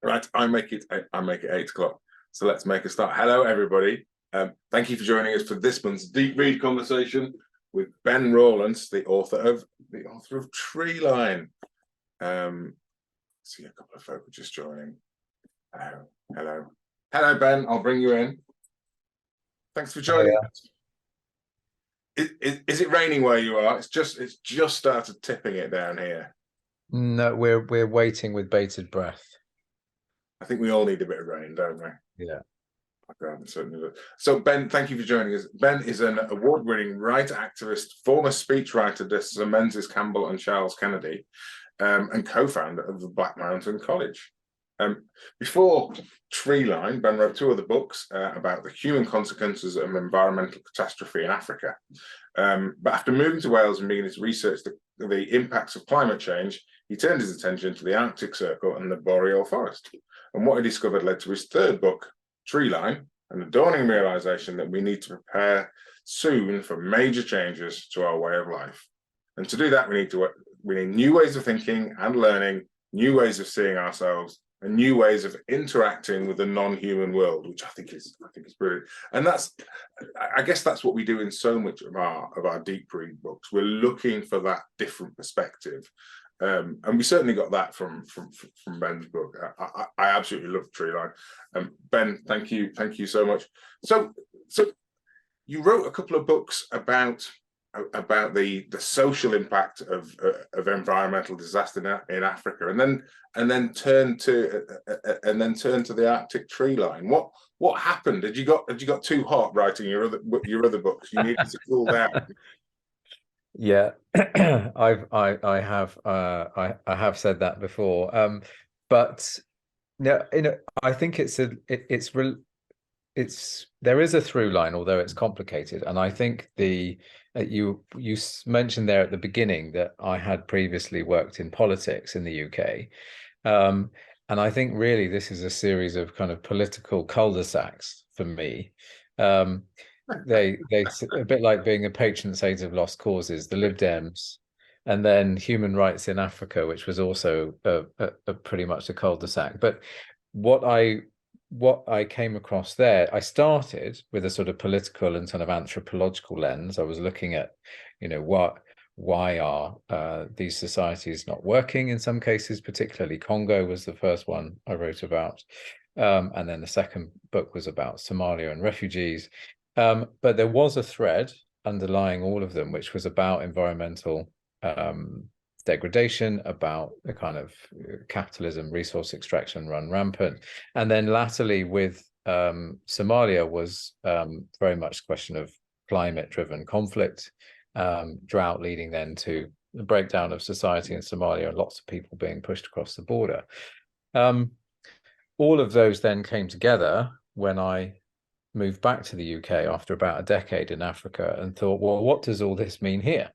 Right, I make it 8 o'clock. So let's make a start. Hello, everybody. Thank you for joining us for this month's deep read conversation with Ben Rawlence, the author of Treeline. See a couple of folk just joining. Hello, hello, Ben. I'll bring you in. Thanks for joining us. Is it raining where you are? It's just started tipping it down here. No, we're waiting with bated breath. I think we all need a bit of rain, don't we? Yeah. Certainly. So Ben, thank you for joining us. Ben is an award-winning writer, activist, former speechwriter to Sir Menzies Campbell and Charles Kennedy, and co-founder of the Black Mountain College. Before Treeline, Ben wrote 2 other books about the human consequences of environmental catastrophe in Africa. But after moving to Wales and beginning to research the impacts of climate change, he turned his attention to the Arctic Circle and the boreal forest. And what he discovered led to his 3rd book, Treeline, and the dawning realization that we need to prepare soon for major changes to our way of life. And to do that, we need new ways of thinking and learning, new ways of seeing ourselves, and new ways of interacting with the non-human world, which I think is brilliant. And I guess that's what we do in so much of our deep read books. We're looking for that different perspective. And we certainly got that from Ben's book. I absolutely love Treeline. Ben, thank you so much. So you wrote a couple of books about the social impact of environmental disaster in Africa, and then turn to the Arctic Treeline. What happened? Had you got too hot writing your other books? You needed to cool down. Yeah, I have said that before. But no, I think there is a through line, although it's complicated. And I think you mentioned there at the beginning that I had previously worked in politics in the UK. And I think really this is a series of kind of political cul-de-sacs for me. They a bit like being a patron saint of lost causes, the Lib Dems, and then human rights in Africa, which was also a pretty much a cul-de-sac. But what I came across there, I started with a sort of political and sort of anthropological lens. I was looking at, why are these societies not working in some cases, particularly Congo was the first one I wrote about. And then the second book was about Somalia and refugees. But there was a thread underlying all of them, which was about environmental degradation, about the kind of capitalism, resource extraction run rampant. And then latterly with Somalia was very much a question of climate-driven conflict, drought leading then to the breakdown of society in Somalia and lots of people being pushed across the border. All of those then came together when I moved back to the UK after about a decade in Africa and thought, well, what does all this mean here?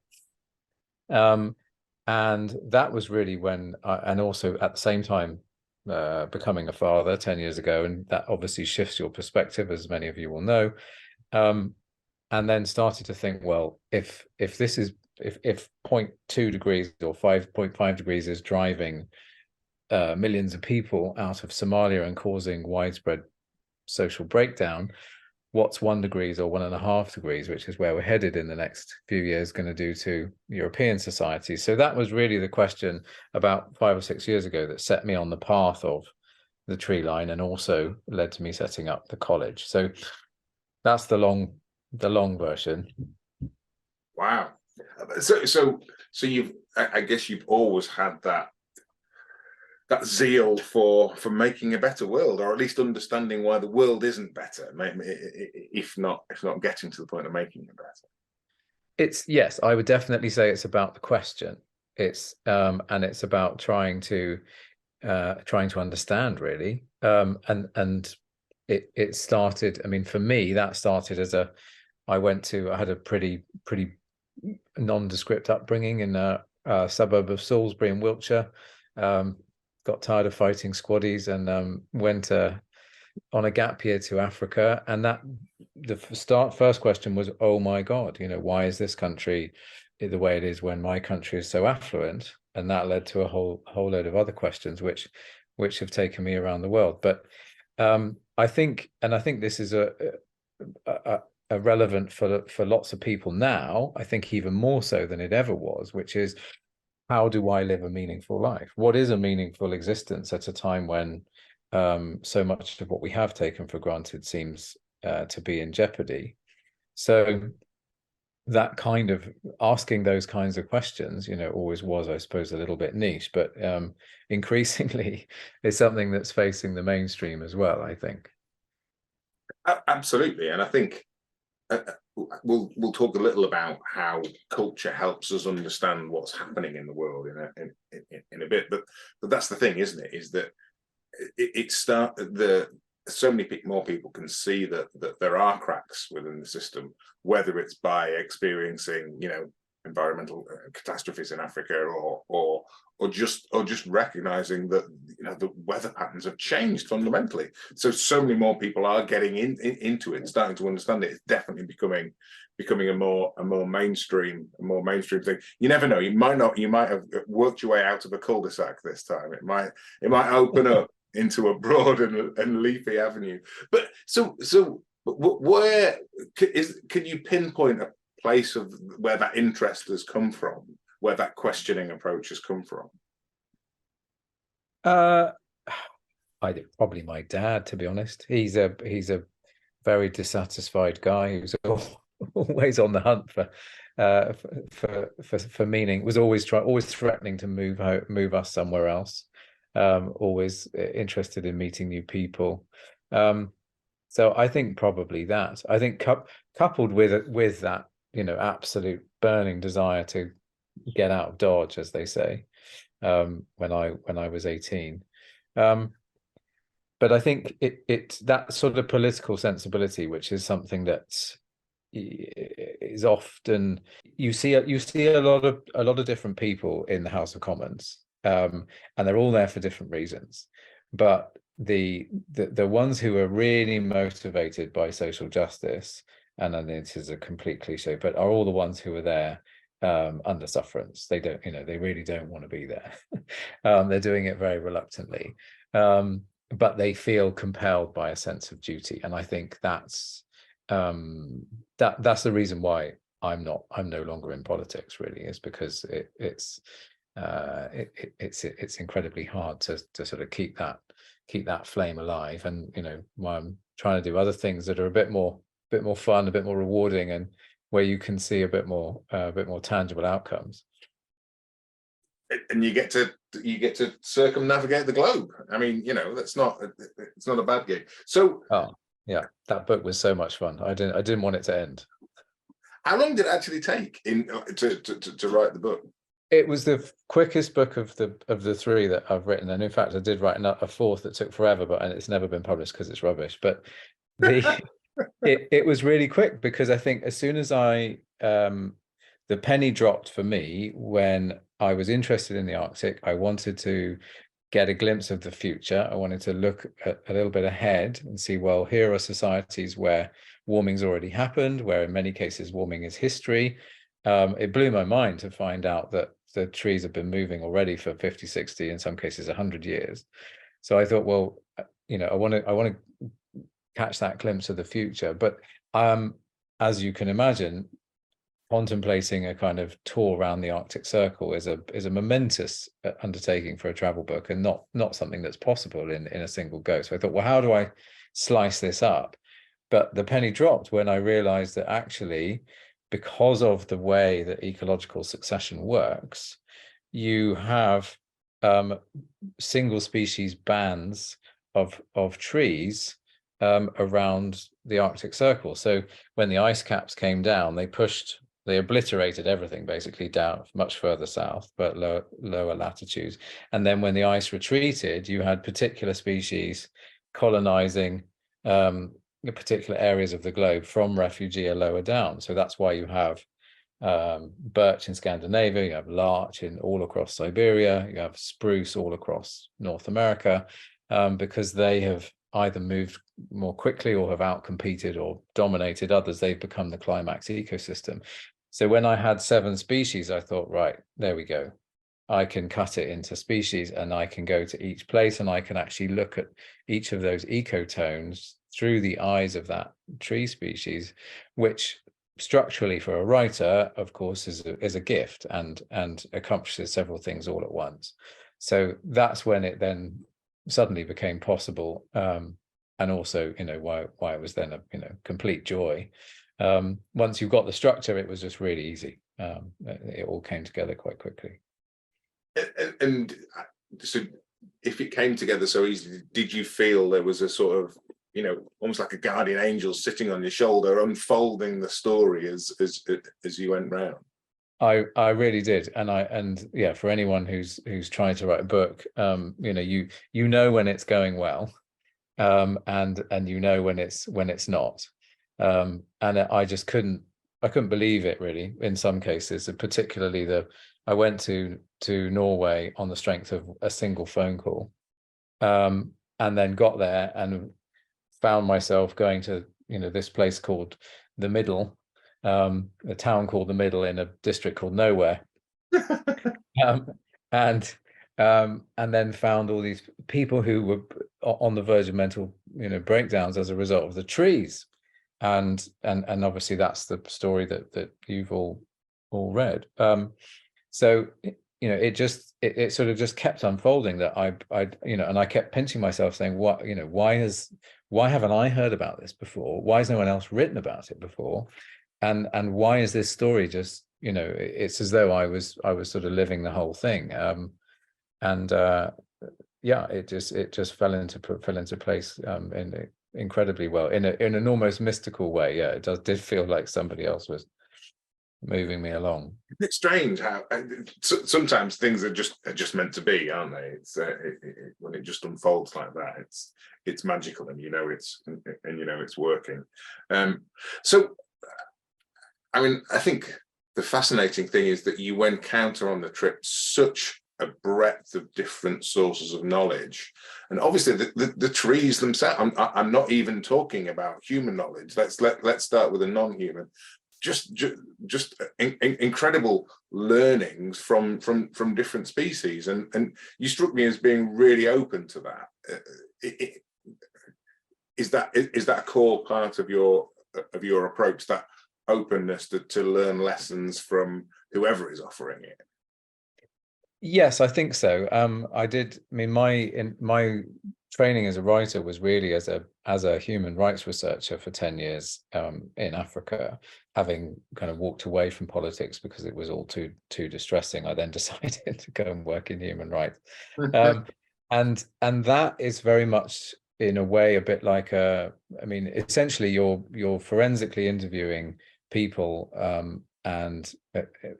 And that was really when and also at the same time becoming a father 10 years ago, and that obviously shifts your perspective, as many of you will know. And then started to think, well, if 0.2 degrees or 5.5 degrees is driving millions of people out of Somalia and causing widespread social breakdown, what's 1 degree or 1.5 degrees, which is where we're headed in the next few years, going to do to European societies? So that was really the question about 5 or 6 years ago that set me on the path of the Treeline and also led to me setting up the college. So that's the long version. Wow. So I guess you've always had that zeal for making a better world, or at least understanding why the world isn't better, if not getting to the point of making it better. Yes, I would definitely say it's about the question. It's and it's about trying to understand, really. And it started, I mean, for me, that started as I had a pretty nondescript upbringing in a suburb of Salisbury in Wiltshire. Got tired of fighting squaddies and went on a gap year to Africa. And that first question was, oh my God, why is this country the way it is when my country is so affluent? And that led to a whole load of other questions, which which have taken me around the world. But I think this is a relevant for lots of people now. I think even more so than it ever was, which is, how do I live a meaningful life? What is a meaningful existence at a time when so much of what we have taken for granted seems to be in jeopardy? So that kind of asking those kinds of questions, always was, I suppose, a little bit niche, but increasingly is something that's facing the mainstream as well, I think. Absolutely. And I think we'll talk a little about how culture helps us understand what's happening in the world in a bit. But that's the thing, isn't it? Is that so many more people can see that there are cracks within the system, whether it's by experiencing, environmental catastrophes in Africa, or just recognizing that the weather patterns have changed fundamentally. So many more people are getting into it, starting to understand it. It's definitely becoming a more mainstream thing. You never know. You might have worked your way out of a cul-de-sac this time. It might open up into a broad and leafy avenue. But so where can you pinpoint a place of where that interest has come from, where that questioning approach has come from? Probably my dad, to be honest. He's a very dissatisfied guy who's always on the hunt for meaning. Was always threatening to move us somewhere else. Always interested in meeting new people. So I think probably that. I think coupled with that, absolute burning desire to get out of Dodge, as they say, when I was 18. But I think it's that sort of political sensibility, which is something that is often you see a lot of different people in the House of Commons, and they're all there for different reasons. But the ones who are really motivated by social justice, and then this is a complete cliche, but are all the ones who are there under sufferance. They don't, they really don't want to be there. They're doing it very reluctantly, but they feel compelled by a sense of duty. And I think that's the reason why I'm no longer in politics, really, is because it's incredibly hard to sort of keep that flame alive. And while I'm trying to do other things that are a bit more fun, a bit more rewarding, and where you can see a bit more tangible outcomes. And you get to circumnavigate the globe. I mean, it's not a bad gig. So yeah, that book was so much fun. I didn't want it to end. How long did it actually take to write the book? It was the quickest book of the three that I've written, and in fact, I did write a fourth that took forever, and it's never been published because it's rubbish. But it was really quick, because I think as soon as the penny dropped for me when I was interested in the Arctic, I wanted to get a glimpse of the future. I wanted to look a little bit ahead and see, well, here are societies where warming's already happened, where in many cases warming is history. It blew my mind to find out that the trees have been moving already for 50, 60, in some cases 100 years. So I thought, well, I want to catch that glimpse of the future. But as you can imagine, contemplating a kind of tour around the Arctic Circle is a momentous undertaking for a travel book, and not something that's possible in a single go. So I thought, well, how do I slice this up? But the penny dropped when I realized that actually, because of the way that ecological succession works, you have single species bands of trees around the Arctic Circle. So when the ice caps came down, they obliterated everything basically down much further south, but lower latitudes. And then when the ice retreated, you had particular species colonizing particular areas of the globe from refugia lower down. So that's why you have birch in Scandinavia, you have larch all across Siberia, you have spruce all across North America, because they have either moved more quickly or have outcompeted or dominated others. They've become the climax ecosystem. So when I had 7 species, I thought, right, there we go. I can cut it into species, and I can go to each place, and I can actually look at each of those ecotones through the eyes of that tree species, which structurally for a writer, of course, is a gift, and accomplishes several things all at once. So that's when it then suddenly became possible, and also, why it was then a complete joy. Once you've got the structure, it was just really easy. It all came together quite quickly. And so, if it came together so easily, did you feel there was a sort of, almost like a guardian angel sitting on your shoulder, unfolding the story as you went round? I really did, and yeah, for anyone who's trying to write a book, you know when it's going well, and when it's not, and I just couldn't believe it, really, in some cases, and particularly I went to Norway on the strength of a single phone call, and then got there and found myself going to this place called The Middle, a town called The Middle in a district called Nowhere, and then found all these people who were on the verge of mental breakdowns as a result of the trees, and obviously that's the story that you've all read. So it sort of just kept unfolding, that I and I kept pinching myself, saying, what, why haven't I heard about this before? Why has no one else written about it before? And why is this story just, it's as though I was sort of living the whole thing. Yeah, it just fell into place incredibly well, in an almost mystical way. Yeah, did feel like somebody else was moving me along. It's strange how sometimes things are just meant to be, aren't they? It's when it just unfolds like that, it's magical, and it's working. So, I mean, I think the fascinating thing is that you encounter on the trip such a breadth of different sources of knowledge, and obviously the trees themselves. I'm not even talking about human knowledge. Let's start with a non-human. Just incredible learnings from different species, and you struck me as being really open to that. Is that a core part of your approach, that openness to learn lessons from whoever is offering it? Yes, I think so. I mean, my training as a writer was really as a human rights researcher for 10 years in Africa, having kind of walked away from politics because it was all too distressing. I then decided to go and work in human rights. And that is very much, in a way, a bit like I mean, essentially you're forensically interviewing people, and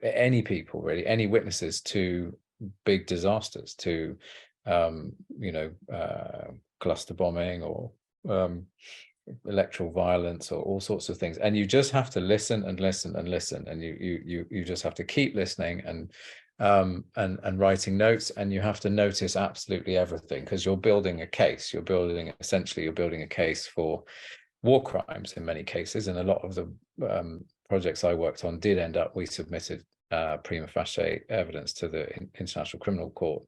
any people, really, any witnesses to big disasters, to cluster bombing, or electoral violence, or all sorts of things, and you just have to listen and listen and listen, and you just have to keep listening and writing notes, and you have to notice absolutely everything, because you're building a case. You're building a case for war crimes in many cases, and a lot of the projects I worked on did end up, we submitted prima facie evidence to the International Criminal Court.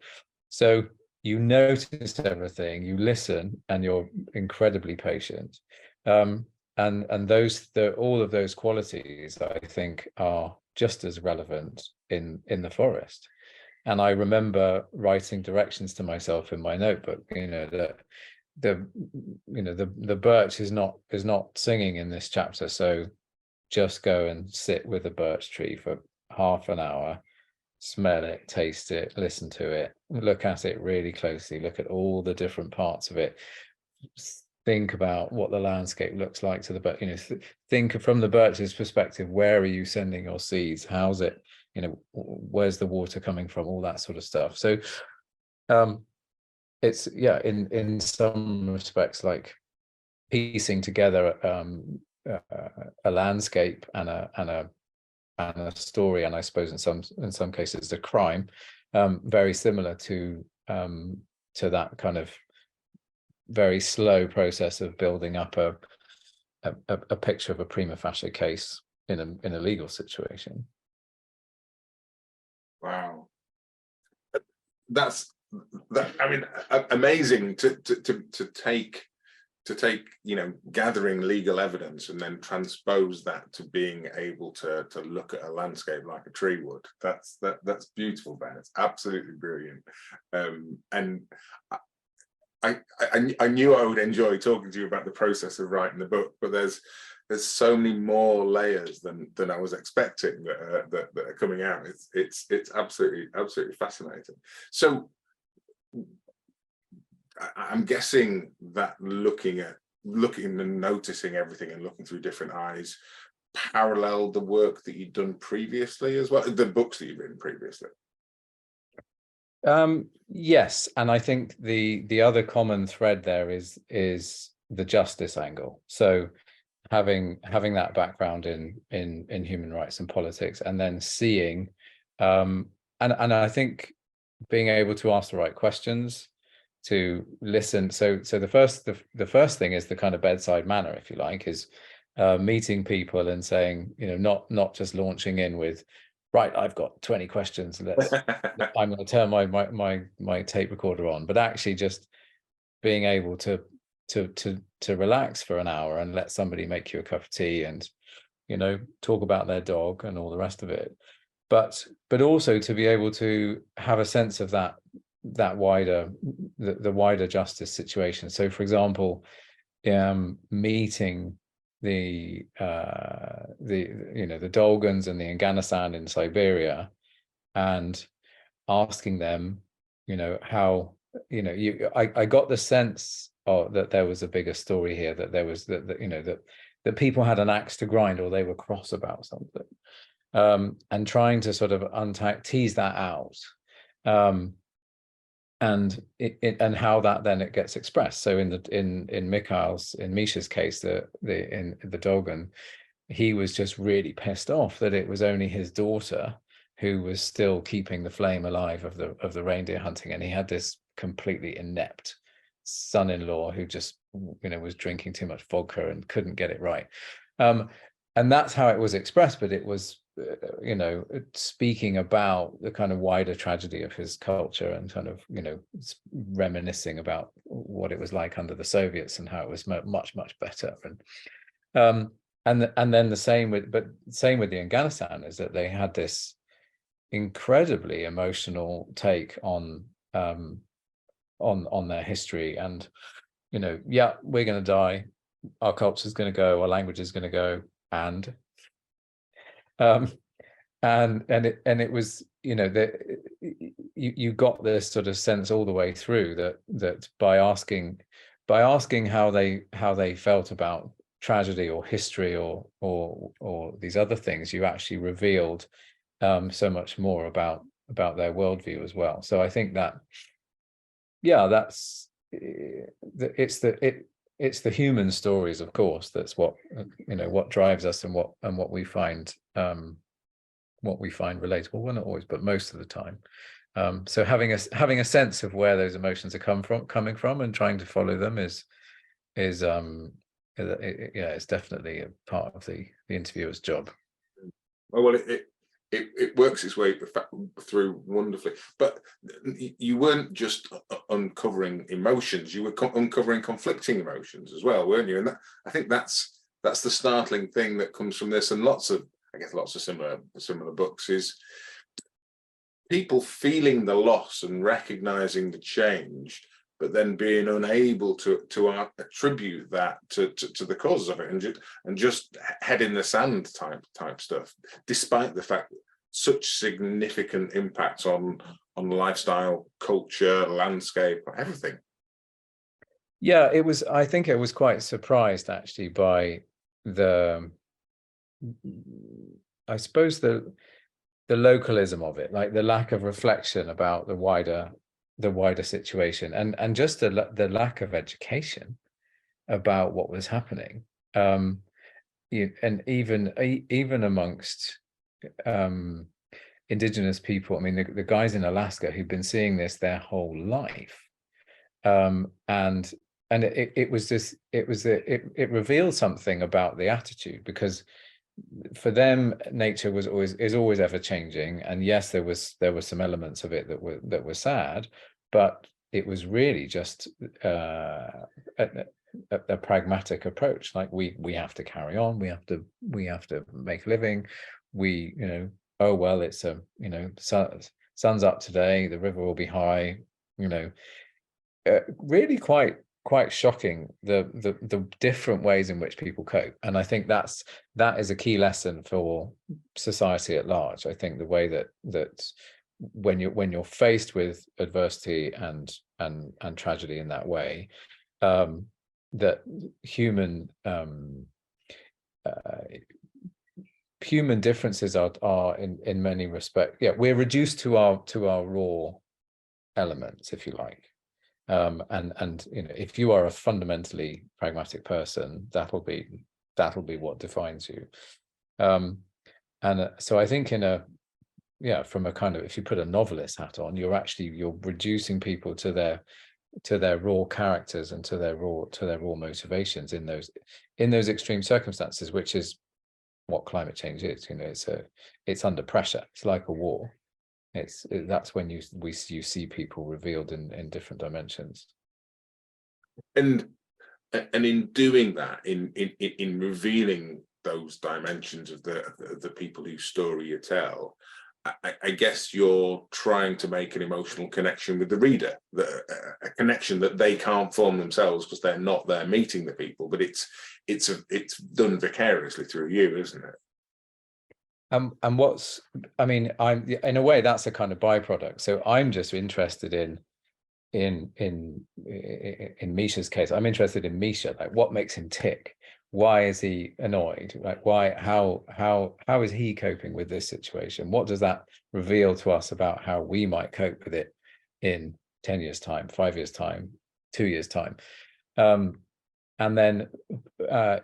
So you notice everything, you listen, and you're incredibly patient. And all of those qualities, I think, are just as relevant in the forest. And I remember writing directions to myself in my notebook, that the birch is not singing in this chapter, so just go and sit with a birch tree for half an hour, smell it, taste it, listen to it, look at it really closely, look at all the different parts of it, think about what the landscape looks like to the birch. Think from the birch's perspective, where are you sending your seeds, how's it, where's the water coming from, all that sort of stuff. So it's, yeah, in some respects, like piecing together a landscape and a story, and I suppose in some cases a crime, very similar to that kind of very slow process of building up a picture of a prima facie case in a legal situation. Wow. that's that. I mean, amazing to take gathering legal evidence and then transpose that to being able to look at a landscape like a tree would. That's beautiful, Ben. It's absolutely brilliant. And I knew I would enjoy talking to you about the process of writing the book, but there's so many more layers than I was expecting that are coming out. It's absolutely fascinating. So I'm guessing that looking and noticing everything and looking through different eyes paralleled the work that you'd done previously as well, the books that you've written previously. Yes, and I think the other common thread there is the justice angle. So having that background in human rights and politics, and then seeing and I think being able to ask the right questions, to listen. So the first thing is the kind of bedside manner, if you like, is meeting people and saying, not just launching in with, right, I've got 20 questions, I'm going to turn my tape recorder on, but actually just being able to relax for an hour and let somebody make you a cup of tea and talk about their dog and all the rest of it, but also to be able to have a sense of the wider justice situation. So for example, meeting the Dolgans and the Nganasan in Siberia, and asking them, how, I got the sense that there was a bigger story here, that there was that people had an axe to grind, or they were cross about something, and trying to sort of tease that out, and how that then it gets expressed. So in Misha's case, the Dogan, he was just really pissed off that it was only his daughter who was still keeping the flame alive of the reindeer hunting, and he had this completely inept son-in-law who just was drinking too much vodka and couldn't get it right, and that's how it was expressed. But it was speaking about the kind of wider tragedy of his culture, and kind of reminiscing about what it was like under the Soviets and how it was much better. And then the same with the Nganasan, is that they had this incredibly emotional take on their history, and yeah, we're going to die, our culture's going to go, our language is going to go, and it was that you got this sort of sense all the way through that by asking how they felt about tragedy or history or these other things, you actually revealed so much more about their worldview as well. So I think that, yeah, it's the human stories, of course, that's what what drives us, and what we find relatable. Well, not always, but most of the time. So having a sense of where those emotions are coming from and trying to follow them is it's definitely a part of the interviewer's job. Well, it works its way through wonderfully. But you weren't just uncovering emotions; you were uncovering conflicting emotions as well, weren't you? And I think that's the startling thing that comes from this, and lots of similar books, is people feeling the loss and recognizing the change, but then being unable to attribute that to the causes of it, and just head in the sand type stuff, despite the fact that such significant impacts on lifestyle, culture, landscape, everything. Yeah, I think I was quite surprised actually by I suppose the localism of it, like the lack of reflection about the wider situation, and just the lack of education about what was happening, and even amongst indigenous people. I mean, the guys in Alaska who've been seeing this their whole life, and it revealed something about the attitude, because for them, nature is always ever changing, and yes, there were some elements of it that were sad, but it was really just a pragmatic approach. Like we have to carry on, we have to make a living. Oh well, it's sun's up today, the river will be high. Really quite shocking the different ways in which people cope, and I think that is a key lesson for society at large. I think the way that when you're faced with adversity and tragedy in that way, that human differences are in many respects, we're reduced to our raw elements, if you like. And if you are a fundamentally pragmatic person, that'll be what defines you. So I think from a kind of, if you put a novelist hat on, you're reducing people to their raw characters and to their raw motivations in those extreme circumstances, which is what climate change is. It's under pressure. It's like a war. That's when you see people revealed in different dimensions. And in doing that, in revealing those dimensions of the people whose story you tell, I guess you're trying to make an emotional connection with the reader, a connection that they can't form themselves because they're not there meeting the people, but it's done vicariously through you, isn't it? And I'm in a way that's a kind of byproduct. So I'm just interested in Misha's case. I'm interested in Misha, like what makes him tick? Why is he annoyed? Like how is he coping with this situation? What does that reveal to us about how we might cope with it in 10 years time, 5 years time, 2 years time? And then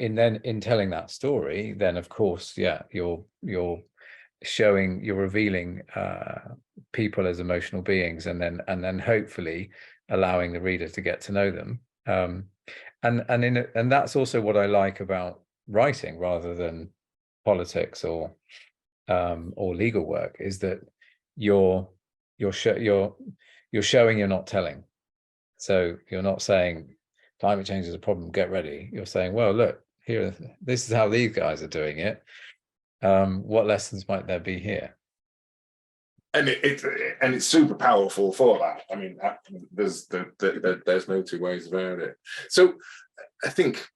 in telling that story, then of course, you're revealing people as emotional beings, and then hopefully allowing the reader to get to know them. And that's also what I like about writing rather than politics or legal work, is that you're showing, you're not telling. So you're not saying climate change is a problem, get ready. You're saying, well, look, this is how these guys are doing it. What lessons might there be here? And it's super powerful for that. I mean, there's no two ways about it. So I think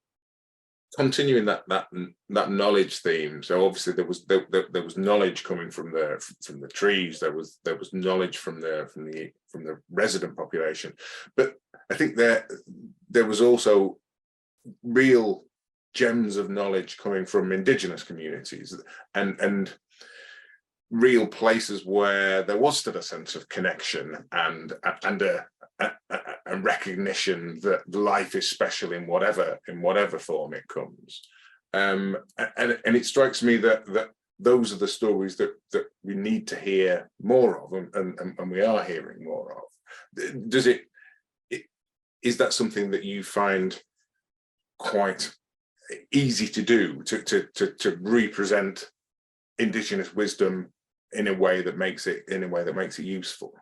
continuing that knowledge theme. So obviously there was knowledge coming from the trees. There was knowledge from the resident population, but I think there was also real gems of knowledge coming from indigenous communities and real places where there was still a sense of connection and a recognition that life is special in whatever form it comes. And it strikes me that those are the stories that we need to hear more of, and we are hearing more of. Is that something that you find quite easy to do, to represent indigenous wisdom in a way that makes it useful?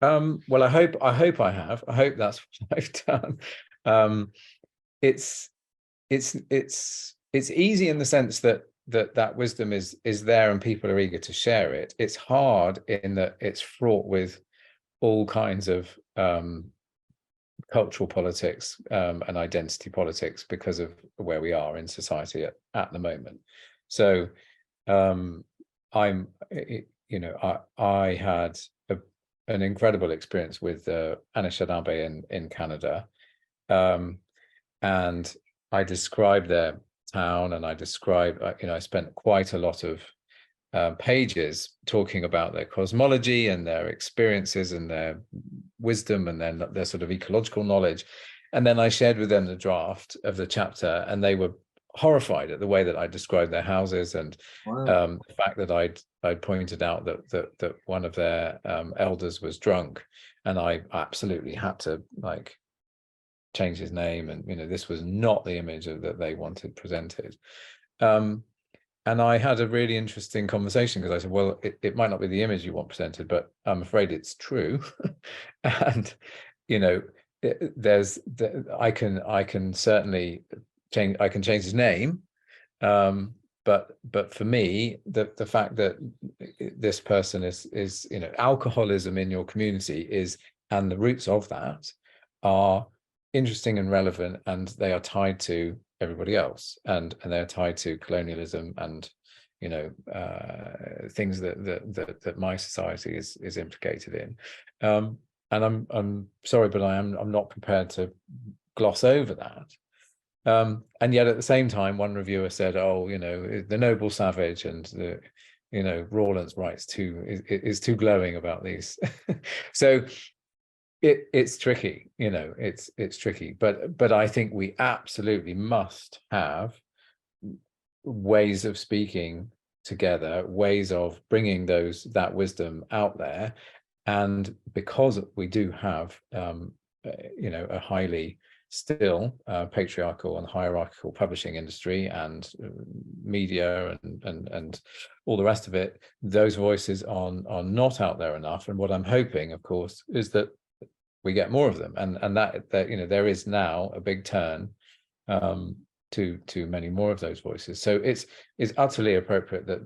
Well, I hope I have. I hope that's what I've done. It's easy in the sense that wisdom is there and people are eager to share it. It's hard in that it's fraught with all kinds of cultural politics and identity politics because of where we are in society at the moment. So I had an incredible experience with Anishinaabe in Canada, and I described their town, and I spent quite a lot of pages talking about their cosmology and their experiences and their wisdom and their sort of ecological knowledge. And then I shared with them the draft of the chapter, and they were horrified at the way that I described their houses, and Wow. the fact that I'd pointed out that one of their elders was drunk, and I absolutely had to change his name, and this was not the image that they wanted presented. and I had a really interesting conversation because I said, well, it might not be the image you want presented, but I'm afraid it's true. And, you know, I can certainly change, I can change his name. But for me, the fact that this person is, you know, alcoholism in your community is, and the roots of that are interesting and relevant, and they are tied to everybody else, and they're tied to colonialism and, you know, things that my society is implicated in. And I'm sorry, but I'm not prepared to gloss over that. And yet at the same time, one reviewer said, oh, you know, the noble savage and the, you know, Rawlence writes is too glowing about these. So it's tricky, you know, it's tricky, but I think we absolutely must have ways of speaking together, ways of bringing that wisdom out there. And because we do have, you know, a highly still patriarchal and hierarchical publishing industry and media and all the rest of it, those voices are not out there enough. And what I'm hoping, of course, is that we get more of them, and that you know, there is now a big turn to many more of those voices. So it's utterly appropriate that,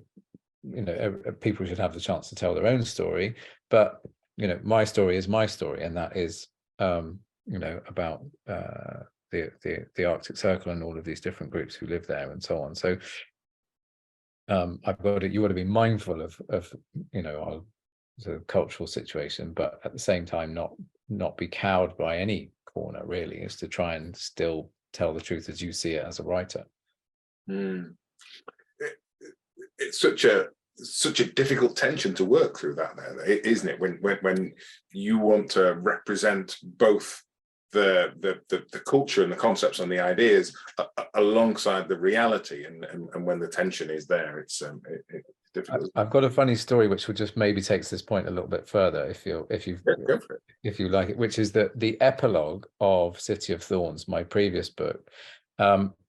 you know, people should have the chance to tell their own story, but, you know, my story is my story, and that is you know, about the Arctic Circle and all of these different groups who live there and so on. So you got to be mindful of you know, the cultural situation, but at the same time not be cowed by any corner, really, is to try and still tell the truth as you see it as a writer. It's such a difficult tension to work through, that there, isn't it, when you want to represent both the culture and the concepts and the ideas alongside the reality, and when the tension is there, it's difficult. I've got a funny story which would just maybe takes this point a little bit further, if you Go for it. If you like it, which is that the epilogue of City of Thorns, my previous book,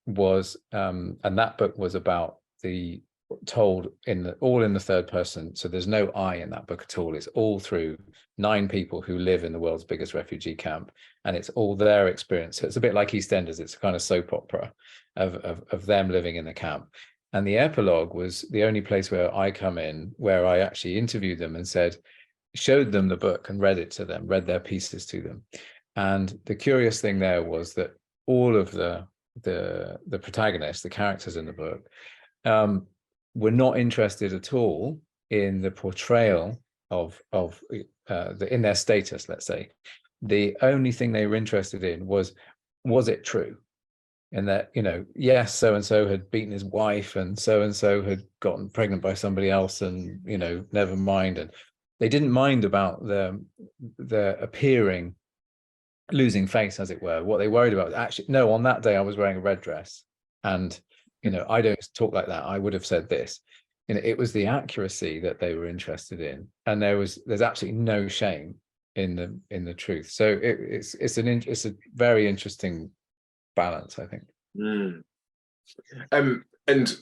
was and that book was about told all in the third person. So there's no I in that book at all. It's all through 9 people who live in the world's biggest refugee camp, and it's all their experience. So it's a bit like EastEnders. It's a kind of soap opera of them living in the camp. And the epilogue was the only place where I come in, where I actually interviewed them and showed them the book and read it to them, read their pieces to them. And the curious thing there was that all of the protagonists, the characters in the book, were not interested at all in the portrayal of in their status, let's say. The only thing they were interested in was it true? And that, you know, yes, so and so had beaten his wife, and so had gotten pregnant by somebody else, and, you know, never mind. And they didn't mind about the appearing losing face, as it were. What they worried about was actually, no, on that day I was wearing a red dress, and, you know, I don't talk like that, I would have said this. You know, it was the accuracy that they were interested in, and there's absolutely no shame in the truth. So it's a very interesting balance, I think. And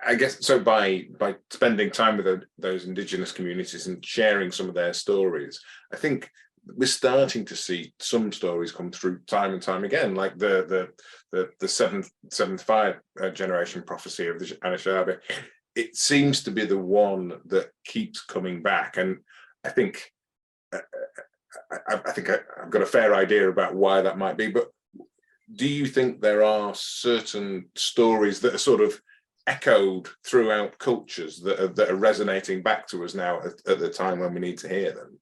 I guess so, by spending time with those Indigenous communities and sharing some of their stories, I think we're starting to see some stories come through time and time again, like the 775 generation prophecy of the Anishinaabe. It seems to be the one that keeps coming back, and I think I've got a fair idea about why that might be. But do you think there are certain stories that are sort of echoed throughout cultures that are resonating back to us now at the time when we need to hear them?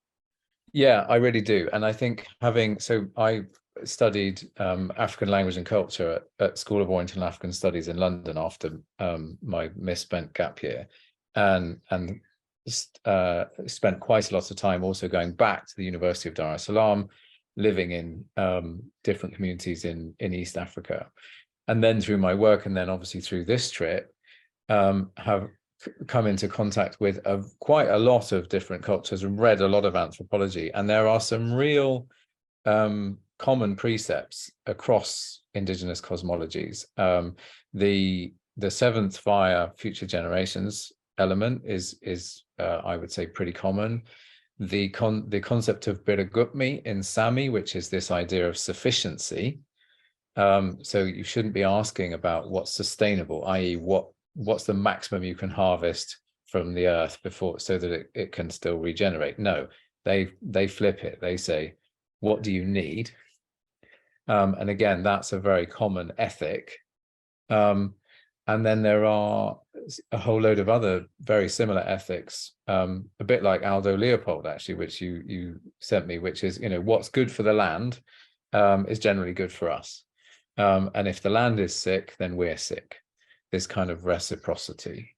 Yeah, I really do. And I think I studied African language and culture at School of Oriental and African Studies in London after my misspent gap year, and spent quite a lot of time also going back to the University of Dar es Salaam, living in different communities in East Africa. And then through my work, and then obviously through this trip, have come into contact with quite a lot of different cultures and read a lot of anthropology. And there are some real common precepts across Indigenous cosmologies. The the seventh fire, future generations element is I would say pretty common. The concept of biragutmi in Sami, which is this idea of sufficiency. So you shouldn't be asking about what's sustainable, i.e., what's the maximum you can harvest from the earth before, so that it can still regenerate. No, they flip it. They say, what do you need? And again, that's a very common ethic. And then there are a whole load of other very similar ethics, a bit like Aldo Leopold, actually, which you sent me, which is, what's good for the land is generally good for us. And if the land is sick, then we're sick. This kind of reciprocity.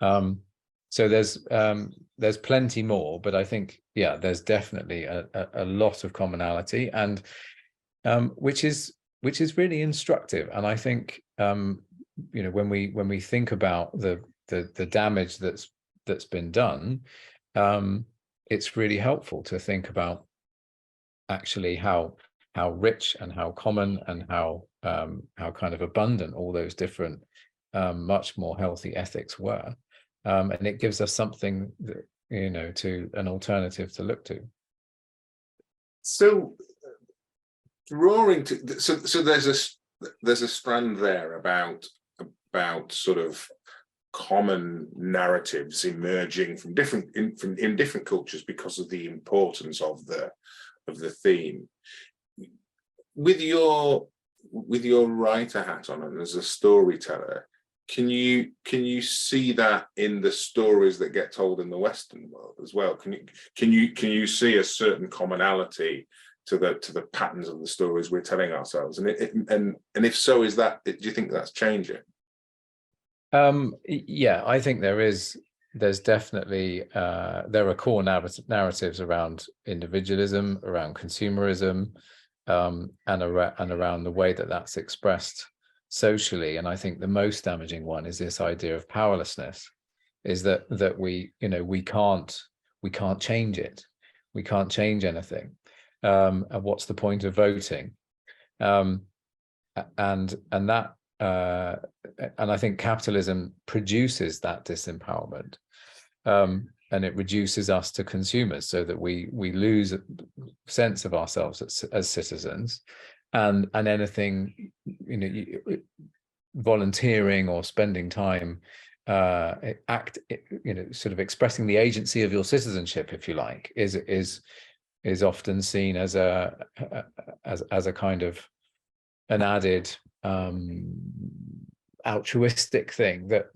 So there's plenty more, but I think, yeah, there's definitely a lot of commonality, and which is really instructive. And I think when we think about the damage that's been done, it's really helpful to think about actually how rich and how common and how kind of abundant all those different much more healthy ethics were, and it gives us something that, to an alternative to look to. So drawing to so there's a strand there about sort of common narratives emerging from different cultures because of the importance of the theme. With your writer hat on and as a storyteller, can you see that in the stories that get told in the Western world as well? Can you see a certain commonality to the patterns of the stories we're telling ourselves? And if so, do you think that's changing? Yeah, I think there's definitely there are core narratives around individualism, around consumerism, and around the way that that's expressed socially. And I think the most damaging one is this idea of powerlessness, is that we can't change it. We can't change anything. And what's the point of voting? And that and I think capitalism produces that disempowerment, and it reduces us to consumers, so that we lose a sense of ourselves as citizens, and anything, volunteering or spending time sort of expressing the agency of your citizenship, if you like, is often seen as a kind of an added altruistic thing that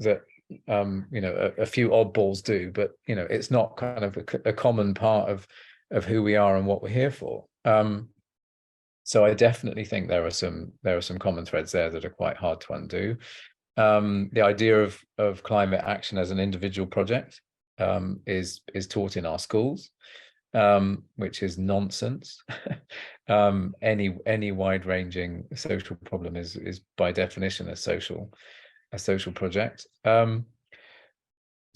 a few oddballs do, but it's not kind of a common part of who we are and what we're here for. So I definitely think there are some common threads there that are quite hard to undo. The idea of climate action as an individual project is taught in our schools, which is nonsense. Any wide-ranging social problem is by definition a social project. But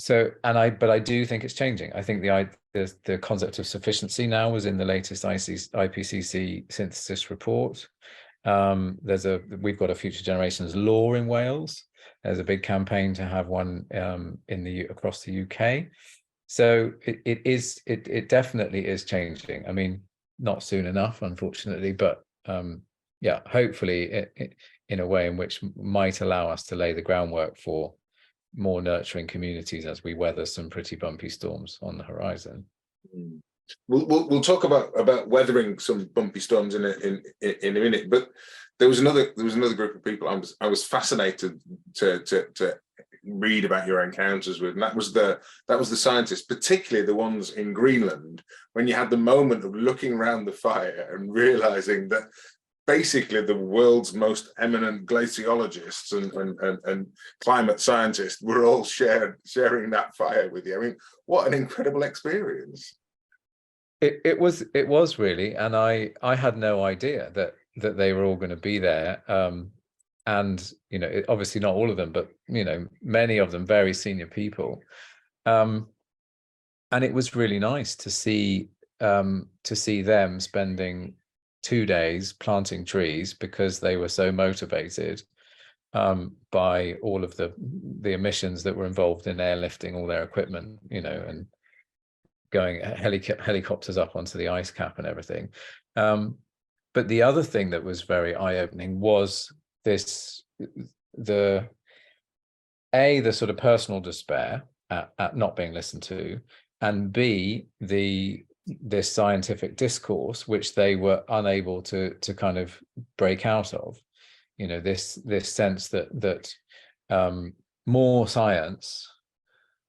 I do think it's changing. I think the concept of sufficiency now was in the latest IPCC synthesis report. We've got a future generations law in Wales. There's a big campaign to have one across the UK. So it definitely is changing. I mean, not soon enough, unfortunately, but yeah, hopefully in a way in which might allow us to lay the groundwork for more nurturing communities as we weather some pretty bumpy storms on the horizon. We'll talk about weathering some bumpy storms in a minute, but there was another group of people I was fascinated to read about your encounters with, and that was the scientists, particularly the ones in Greenland, when you had the moment of looking around the fire and realizing that basically the world's most eminent glaciologists and climate scientists were all sharing that fire with you. I mean, what an incredible experience. It was really, and I had no idea that they were all going to be there. And obviously not all of them, but many of them very senior people. And it was really nice to see them spending 2 days planting trees because they were so motivated, by all of the emissions that were involved in airlifting all their equipment, and going helicopters up onto the ice cap and everything. But the other thing that was very eye-opening was the sort of personal despair at not being listened to, and B, this scientific discourse which they were unable to kind of break out of. This sense that more science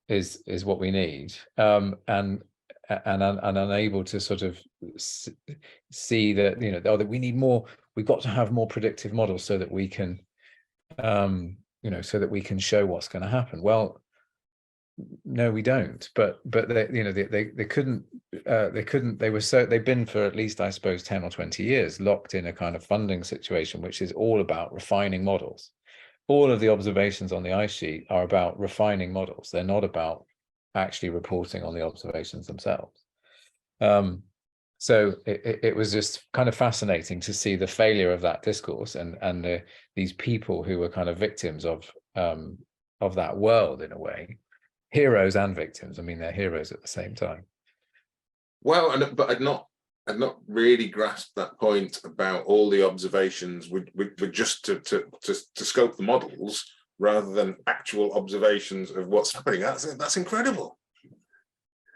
is what we need, and unable to sort of see that that we need more. We've got to have more predictive models so that we can so that we can show what's going to happen. Well, no, we don't. But they couldn't. They've been for at least, I suppose, 10 or 20 years locked in a kind of funding situation which is all about refining models. All of the observations on the ice sheet are about refining models. They're not about actually reporting on the observations themselves. So it was just kind of fascinating to see the failure of that discourse and these people who were kind of victims of that world, in a way, heroes and victims. I mean, they're heroes at the same time. Well, but I'd not really grasped that point about all the observations were just to scope the models rather than actual observations of what's happening. That's incredible.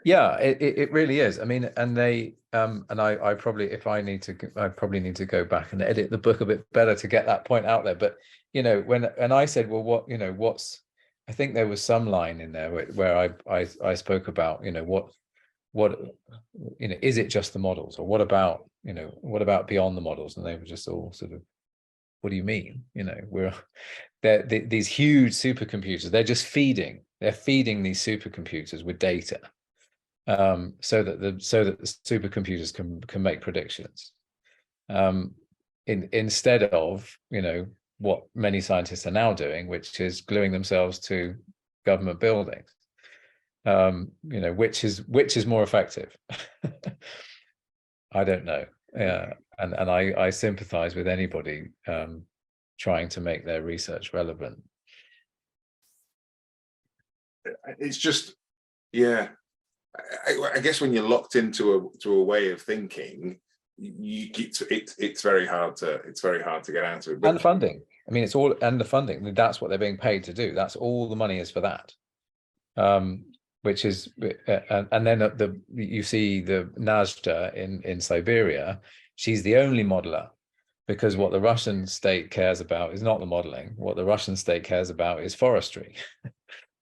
Yeah, it really is. I mean, and they and I probably, I probably need to go back and edit the book a bit better to get that point out there. But when I said, well, what's, I think there was some line in there where I spoke about what is it just the models, or what about beyond the models? And they were just all sort of, what do you mean? These huge supercomputers, they're feeding these supercomputers with data, so that the supercomputers can make predictions, instead of what many scientists are now doing, which is gluing themselves to government buildings. Which is more effective? I don't know. Yeah, and I sympathize with anybody trying to make their research relevant. It's just, yeah, I guess when you're locked into a way of thinking, it's very hard to get out of it. And the funding. I mean, it's all, and the funding. That's what they're being paid to do. That's all the money is for that. Which is, and then you see the Nazda in Siberia. She's the only modeler, because what the Russian state cares about is not the modeling. What the Russian state cares about is forestry.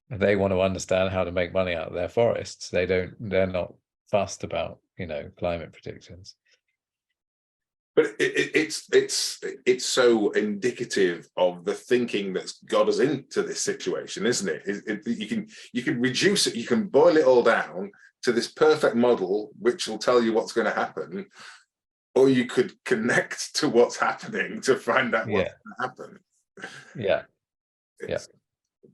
They want to understand how to make money out of their forests. They're not fussed about climate predictions. But it's so indicative of the thinking that's got us into this situation, isn't it? You can reduce it, you can boil it all down to this perfect model which will tell you what's going to happen, or you could connect to what's happening to find out what's going to happen. Yeah,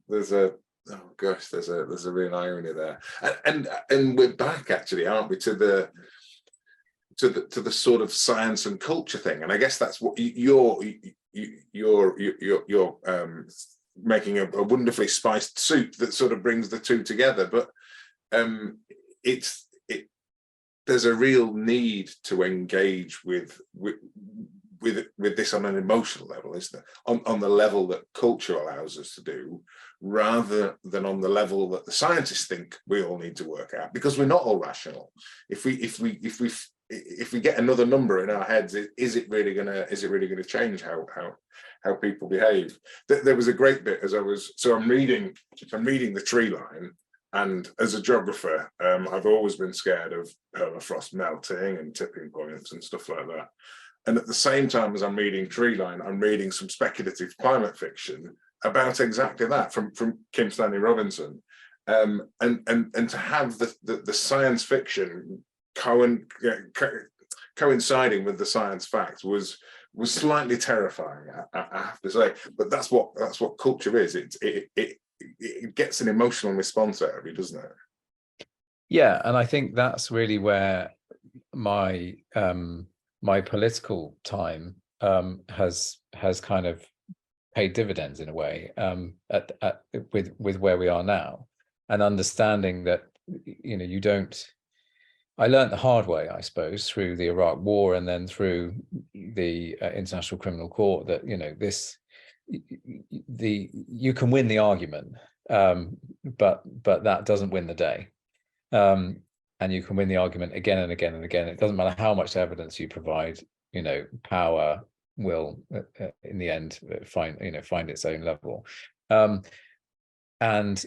There's a real irony there, and we're back, actually, aren't we, to the sort of science and culture thing. And I guess that's what you're making a wonderfully spiced soup that sort of brings the two together. But there's a real need to engage with this on an emotional level, isn't there? On the level that culture allows us to do, rather than on the level that the scientists think we all need to work out, because we're not all rational. If we get another number in our heads, is it really gonna change how people behave? There was a great bit as I'm reading the Treeline, and as a geographer, I've always been scared of permafrost melting and tipping points and stuff like that. And at the same time as I'm reading Treeline, I'm reading some speculative climate fiction about exactly that from Kim Stanley Robinson, and to have the science fiction coinciding with the science facts was slightly terrifying, I have to say. But that's what culture is. It gets an emotional response out of you, doesn't it? Yeah, and I think that's really where my political time has kind of paid dividends in a way, with where we are now, and understanding that, you know, you don't. I learned the hard way, I suppose, through the Iraq War and then through the International Criminal Court, that, you know, you can win the argument, but that doesn't win the day. And you can win the argument again and again and again. It doesn't matter how much evidence you provide. You know, power will, in the end, find its own level, and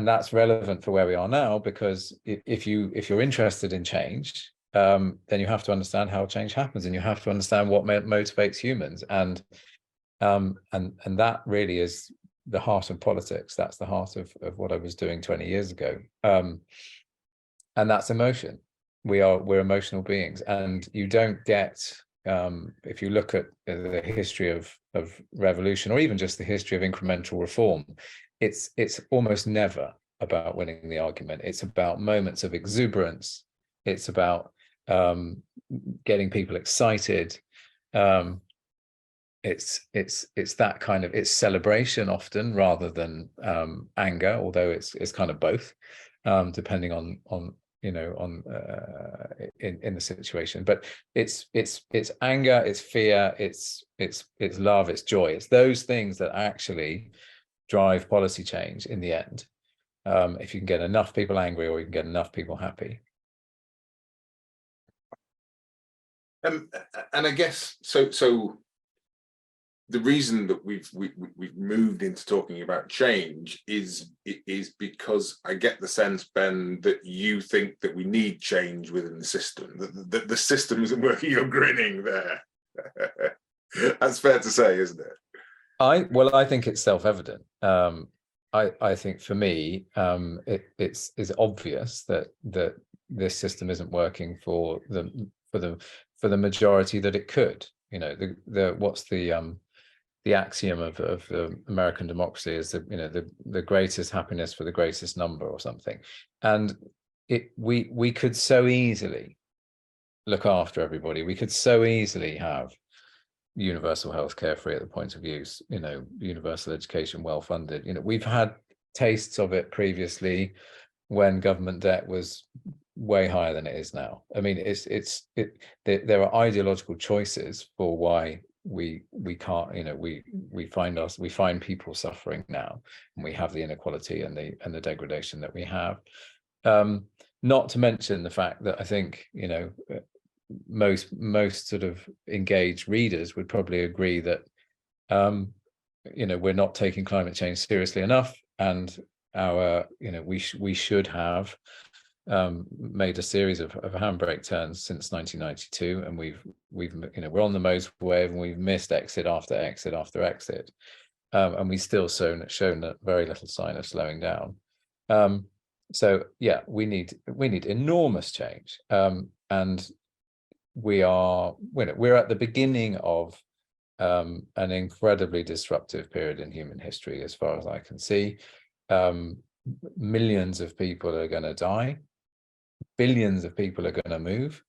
that's relevant for where we are now, because if you're interested in change, then you have to understand how change happens, and you have to understand what motivates humans, and that really is the heart of politics. That's the heart of what I was doing 20 years ago, and that's emotion. We're emotional beings, and you don't get, if you look at the history of revolution, or even just the history of incremental reform, it's almost never about winning the argument. It's about moments of exuberance. It's about getting people excited. It's that kind of, it's celebration often rather than anger, although it's kind of both, depending on you know, on in the situation. But it's anger, it's fear, it's love, it's joy. It's those things that actually drive policy change in the end, if you can get enough people angry, or you can get enough people happy. And I guess so the reason that we've moved into talking about change is because I get the sense, Ben, that you think that we need change within the system, that the system isn't working. You're grinning there. That's fair to say, isn't it? I think it's self-evident. I think for me, it's obvious that this system isn't working for the majority that it could. You know, what's the axiom of the American democracy is that, you know, the greatest happiness for the greatest number, or something. And we could so easily look after everybody. We could so easily have universal healthcare free at the point of use, you know, universal education well funded. You know, we've had tastes of it previously when government debt was way higher than it is now. I mean, there are ideological choices for why we can't, you know, we find people suffering now, and we have the inequality and the degradation that we have. Not to mention the fact that I think, you know, most sort of engaged readers would probably agree that you know, we're not taking climate change seriously enough, and you know, we should have made a series of handbrake turns since 1992, and we've you know, we're on the motorway and we've missed exit after exit after exit, and we still shown very little sign of slowing down. So yeah, we need enormous change, and we're at the beginning of an incredibly disruptive period in human history, as far as I can see. Millions of people are going to die, billions of people are going to move,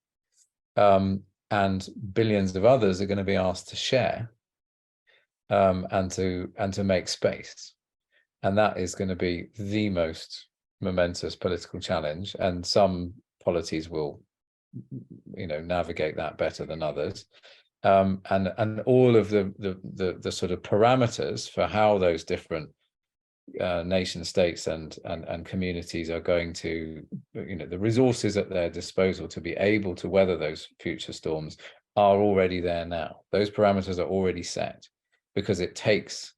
and billions of others are going to be asked to share, and to make space, and that is going to be the most momentous political challenge. And some polities will, you know, navigate that better than others, and all of the sort of parameters for how those different nation states and communities are going to, you know, the resources at their disposal to be able to weather those future storms are already there now. Those parameters are already set, because it takes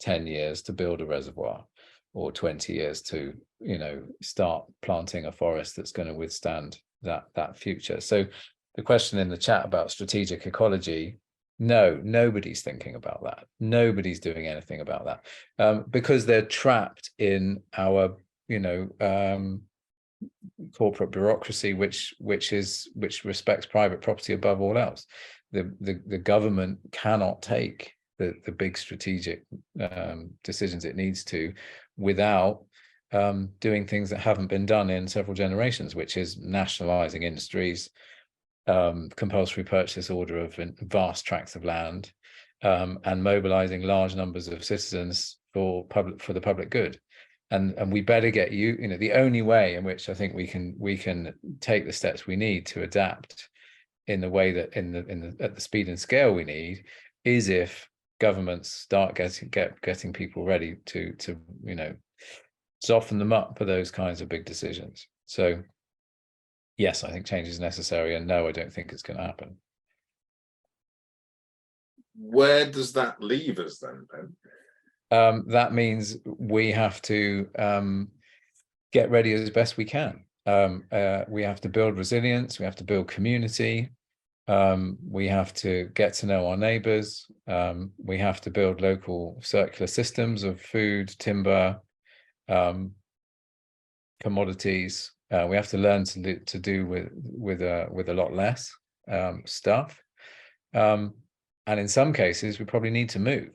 10 years to build a reservoir, or 20 years to, you know, start planting a forest that's going to withstand that future. So the question in the chat about strategic ecology, no, nobody's thinking about that. Nobody's doing anything about that, because they're trapped in our, you know, corporate bureaucracy, which respects private property above all else. The government cannot take the big strategic decisions it needs to without doing things that haven't been done in several generations, which is nationalizing industries, compulsory purchase order of vast tracts of land, and mobilizing large numbers of citizens for the public good. And we better get the only way in which I think we can take the steps we need to adapt in the way that at the speed and scale we need is if governments start getting people ready to soften them up for those kinds of big decisions. So yes, I think change is necessary, and no, I don't think it's going to happen. Where does that leave us then, Ben? That means we have to get ready as best we can. We have to build resilience. We have to build community. We have to get to know our neighbors. We have to build local circular systems of food, timber, commodities. We have to learn to do with a lot less stuff. And in some cases, we probably need to move.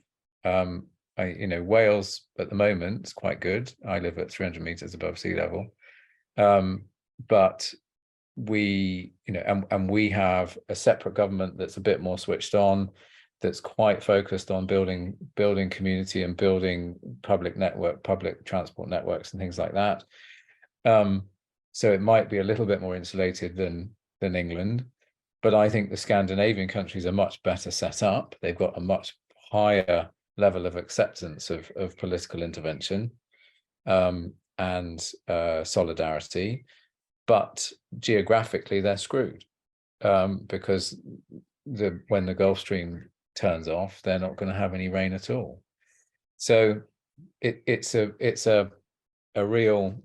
Wales at the moment is quite good. I live at 300 meters above sea level, but we have a separate government that's a bit more switched on, that's quite focused on building community and building public transport networks and things like that. So it might be a little bit more insulated than England, but I think the Scandinavian countries are much better set up. They've got a much higher level of acceptance of political intervention and solidarity, but geographically they're screwed because when the Gulf Stream turns off, they're not going to have any rain at all. So it's a real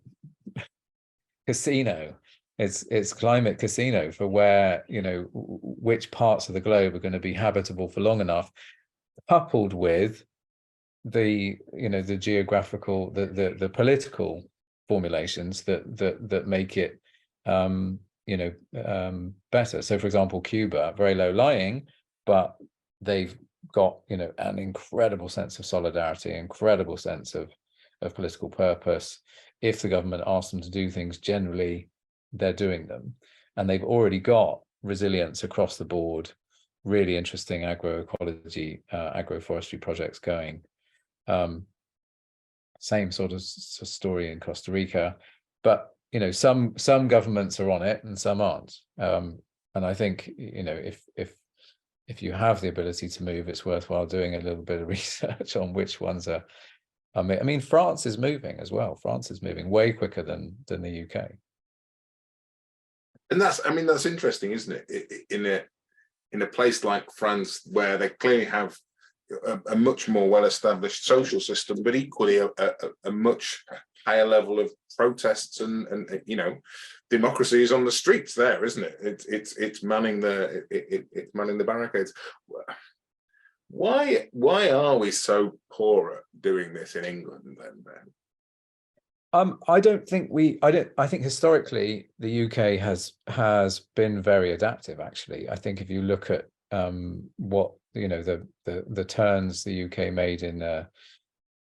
casino. It's climate casino for where which parts of the globe are going to be habitable for long enough, coupled with the geographical, the political formulations that make it better. So for example, Cuba, very low lying, but they've got an incredible sense of solidarity, incredible sense of political purpose. If the government asks them to do things, generally they're doing them, and they've already got resilience across the board, really interesting agroecology, agroforestry projects going. Same sort of story in Costa Rica, but some governments are on it and some aren't. And I think if you have the ability to move, it's worthwhile doing a little bit of research on which ones are. I mean, France is moving as well. France is moving way quicker than the UK. And that's interesting, isn't it? In a place like France, where they clearly have a much more well-established social system, but equally a much higher level of protests and democracy is on the streets there, isn't it? It's manning the barricades. Why are we so poor at doing this in England then, Ben? I think historically the UK has been very adaptive, actually. I think if you look at what the turns the UK made in the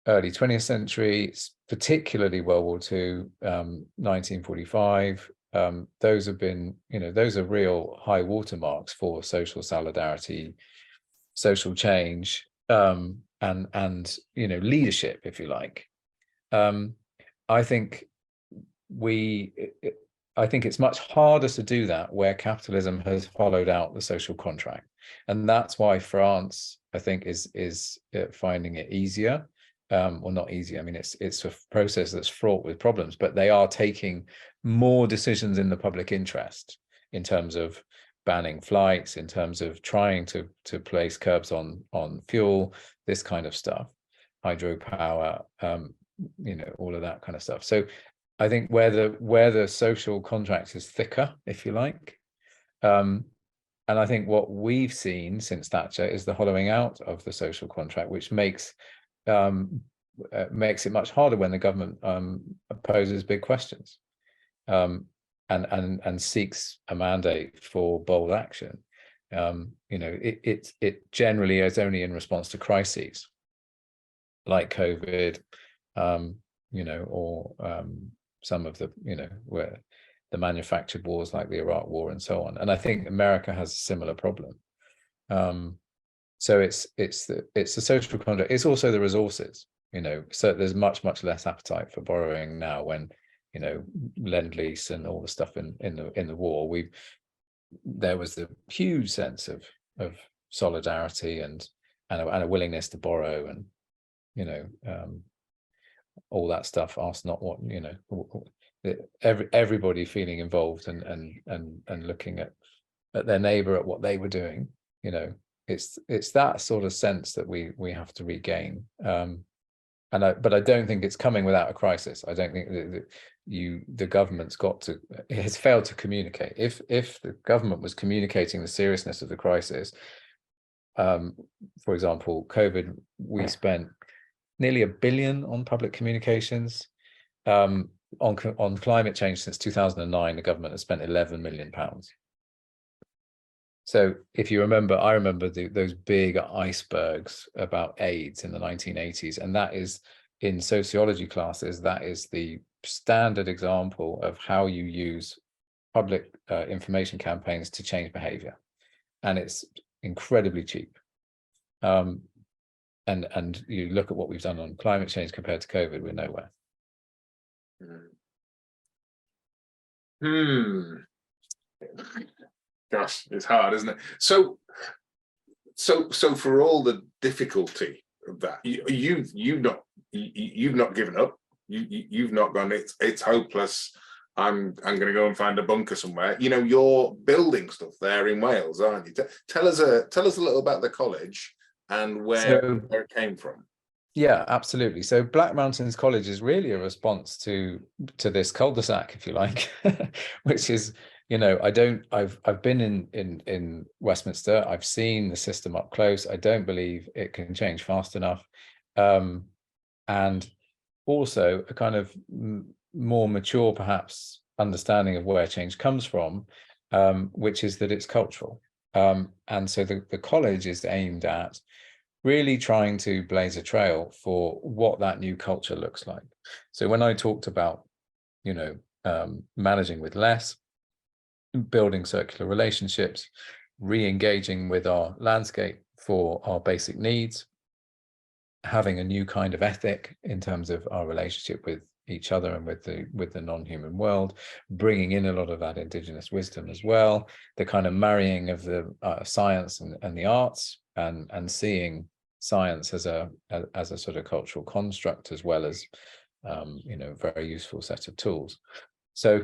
early 20th century, particularly World War II, 1945, those have been, those are real high watermarks for social solidarity, social change, and leadership, if you like. I think it's much harder to do that where capitalism has hollowed out the social contract, and that's why France, I think, is finding it easier. Well, not easy. I mean, it's a process that's fraught with problems, but they are taking more decisions in the public interest in terms of banning flights, in terms of trying to place curbs on fuel, this kind of stuff, hydropower, all of that kind of stuff. So I think where the social contract is thicker, if you like, and I think what we've seen since Thatcher is the hollowing out of the social contract, which makes it much harder when the government poses big questions and seeks a mandate for bold action. It generally is only in response to crises like COVID, or some of the where the manufactured wars like the Iraq War and so on. And I think America has a similar problem. So it's the social contract. It's also the resources, so there's much less appetite for borrowing now when, lend lease and all the stuff in the war. There was the huge sense of solidarity and a willingness to borrow, and all that stuff. Ask not what, everybody feeling involved and looking at their neighbor, at what they were doing. It's that sort of sense that we have to regain. But I don't think it's coming without a crisis. I don't think that the government's it has failed to communicate. If the government was communicating the seriousness of the crisis, for example, COVID, we spent nearly $1 billion on public communications. On climate change since 2009, the government has spent £11 million. So if you remember, I remember those big icebergs about AIDS in the 1980s, and that is, in sociology classes, that is the standard example of how you use public information campaigns to change behavior, and it's incredibly cheap. And you look at what we've done on climate change compared to COVID, we're nowhere. Gosh, it's hard, isn't it? So for all the difficulty of that, you've not given up. You've not gone, it's hopeless, I'm going to go and find a bunker somewhere. You're building stuff there in Wales, aren't you? Tell us a little about the college and where it came from. Yeah, absolutely. So Black Mountains College is really a response to this cul-de-sac, if you like, which is, I've been in Westminster. I've seen the system up close. I don't believe it can change fast enough. And also a kind of more mature, perhaps, understanding of where change comes from, which is that it's cultural. And so the college is aimed at really trying to blaze a trail for what that new culture looks like. So when I talked about, managing with less, building circular relationships, re-engaging with our landscape for our basic needs, having a new kind of ethic in terms of our relationship with each other and with the non-human world, bringing in a lot of that indigenous wisdom as well, the kind of marrying of the science and the arts, and seeing science as a sort of cultural construct, as well as very useful set of tools. So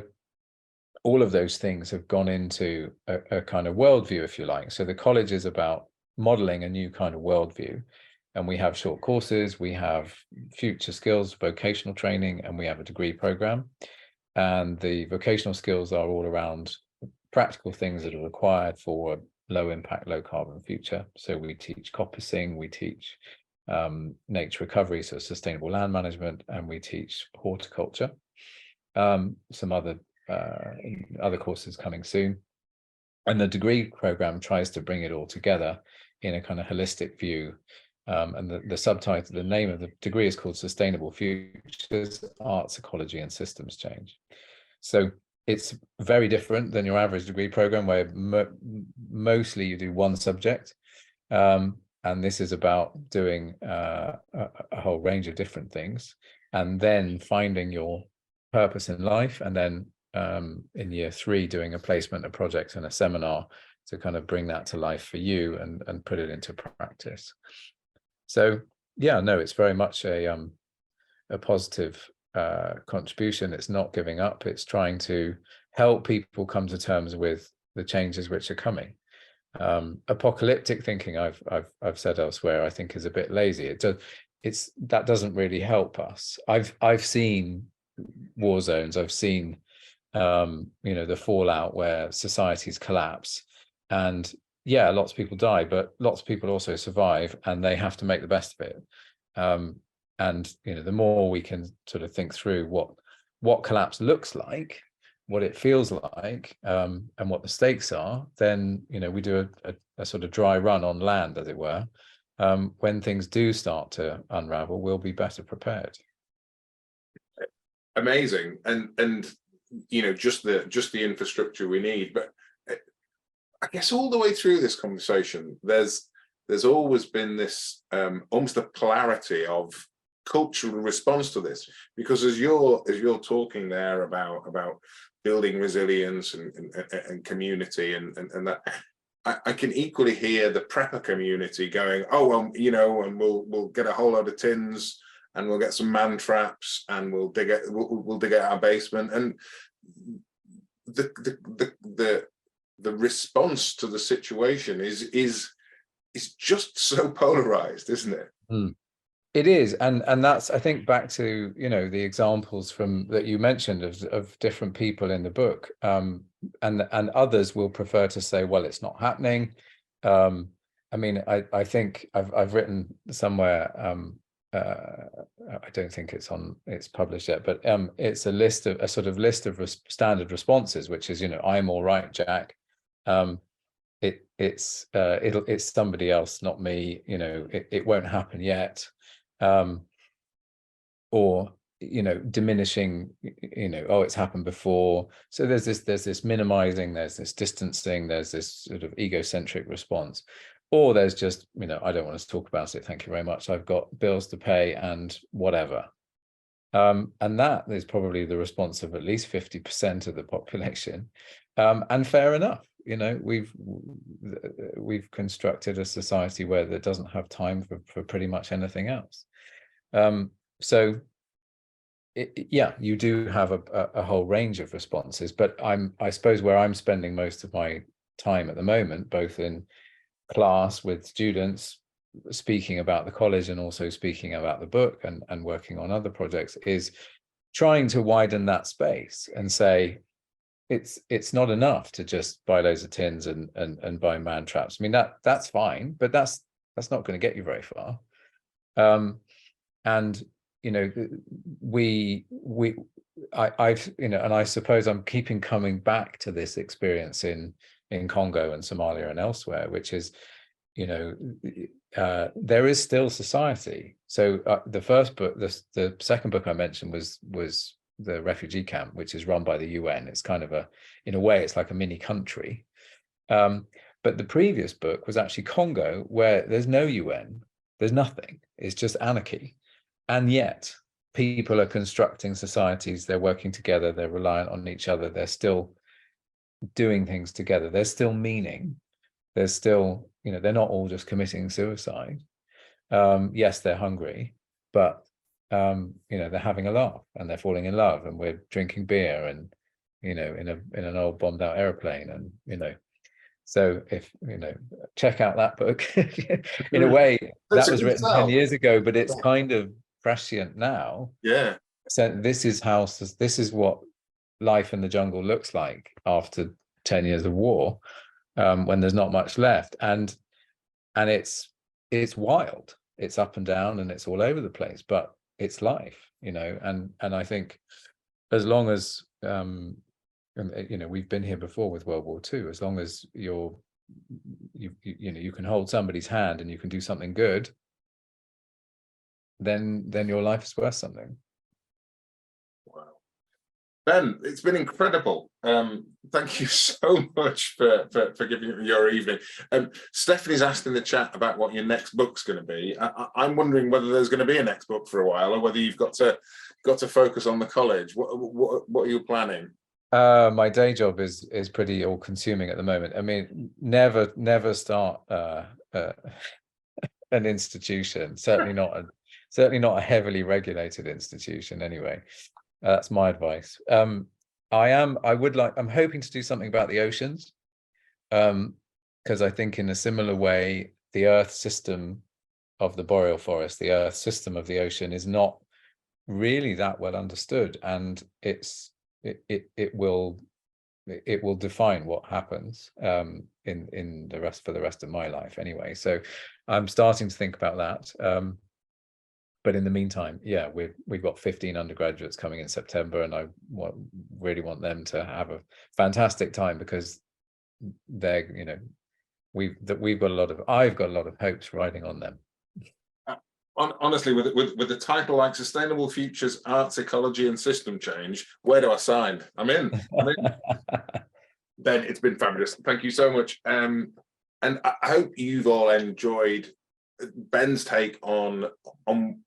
all of those things have gone into a kind of worldview, if you like. So the college is about modeling a new kind of worldview, and we have short courses, we have future skills, vocational training, and we have a degree program. And the vocational skills are all around practical things that are required for a low impact, low carbon future. So we teach coppicing, we teach nature recovery, so sustainable land management, and we teach horticulture. Some other courses coming soon. And the degree program tries to bring it all together in a kind of holistic view. And the subtitle, the name of the degree is called Sustainable Futures, Arts, Ecology and Systems Change. So it's very different than your average degree program, where mostly you do one subject. And this is about doing a whole range of different things, and then finding your purpose in life, and then in year 3 doing a placement, a project and a seminar to kind of bring that to life for you and put it into practice. So yeah, no, it's very much a positive contribution. It's not giving up. It's trying to help people come to terms with the changes which are coming. Apocalyptic thinking, I've said elsewhere, I think is a bit lazy. That doesn't really help us. I've seen war zones. I've seen the fallout where societies collapse, and yeah, lots of people die, but lots of people also survive, and they have to make the best of it. And the more we can sort of think through what collapse looks like, what it feels like, and what the stakes are, then we do a sort of dry run on land, as it were. When things do start to unravel, we'll be better prepared. Amazing. And just the infrastructure we need. But I guess all the way through this conversation, there's there's always been this almost a polarity of cultural response to this, because as you're talking there about building resilience and community and that, I can equally hear the prepper community going, oh well, you know, and we'll get a whole load of tins and we'll get some man traps and we'll dig out our basement. And the response to the situation is just so polarized, isn't it? Mm. It is, and that's, I think, back to, you know, the examples from that you mentioned of different people in the book, and others will prefer to say, well, it's not happening. I mean, I think I've written somewhere, I don't think it's published yet, but it's a sort of list of standard responses, which is, you know, I'm all right, Jack. It's somebody else, not me. You know, it won't happen yet. Or, you know, diminishing, you know, oh, it's happened before. So there's this minimizing, there's this distancing, there's this sort of egocentric response, or there's just, you know, I don't want to talk about it, thank you very much, I've got bills to pay and whatever. And that is probably the response of at least 50% of the population, and fair enough. You know, we've constructed a society where there doesn't have time for pretty much anything else. So yeah, you do have a whole range of responses, but I suppose where I'm spending most of my time at the moment, both in class with students, speaking about the college and also speaking about the book and working on other projects, is trying to widen that space and say, it's not enough to just buy loads of tins and buy man traps. I mean, that's fine, but that's not going to get you very far. And you know, I've you know, and I suppose I'm keeping coming back to this experience in Congo and Somalia and elsewhere, which is, you know, there is still society. So the first book, the second book I mentioned was the refugee camp, which is run by the UN. It's kind of in a way, it's like a mini country. But the previous book was actually Congo, where there's no UN, there's nothing. It's just anarchy. And yet people are constructing societies, they're working together, they're reliant on each other, they're still doing things together, there's still meaning, there's still, you know, they're not all just committing suicide. Yes, they're hungry, but you know, they're having a laugh and they're falling in love, and we're drinking beer and, you know, in an old bombed out airplane, and, you know, so if, you know, check out that book. In a way, that was written 10 years ago, but it's kind of prescient now. Yeah. So this is what life in the jungle looks like after 10 years of war, when there's not much left, and it's wild, it's up and down and it's all over the place, but it's life, you know. And I think as long as you know, we've been here before with World War II, as long as you know, you can hold somebody's hand and you can do something good, then your life is worth something. Wow. Ben, it's been incredible. Thank you so much for giving me your evening. Stephanie's asked in the chat about what your next book's going to be. I'm wondering whether there's going to be a next book for a while, or whether you've got to focus on the college. What are you planning? My day job is pretty all-consuming at the moment. I mean, never start an institution. Certainly not a heavily regulated institution. Anyway, that's my advice. I'm hoping to do something about the oceans, because I think in a similar way, the Earth system of the boreal forest, the Earth system of the ocean, is not really that well understood, and it will define what happens in for the rest of my life anyway. So I'm starting to think about that. But in the meantime, yeah, we've got 15 undergraduates coming in September, and I really want them to have a fantastic time, because they're, you know, I've got a lot of hopes riding on them. Honestly, with the title like Sustainable Futures, Arts, Ecology and System Change, where do I sign? I'm in. Ben, it's been fabulous. Thank you so much. And I hope you've all enjoyed Ben's take on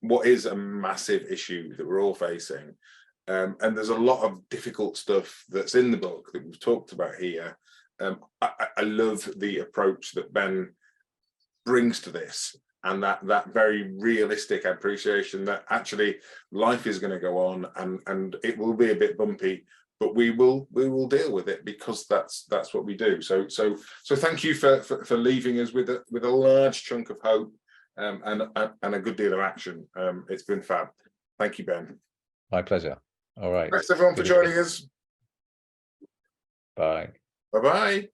what is a massive issue that we're all facing. And there's a lot of difficult stuff that's in the book that we've talked about here. I love the approach that Ben brings to this, and that very realistic appreciation that actually life is going to go on, and it will be a bit bumpy, but we will deal with it, because that's what we do. So thank you for leaving us with a large chunk of hope, and a good deal of action. It's been fab. Thank you, Ben. My pleasure. All right. Thanks everyone for joining us. Bye. Bye-bye.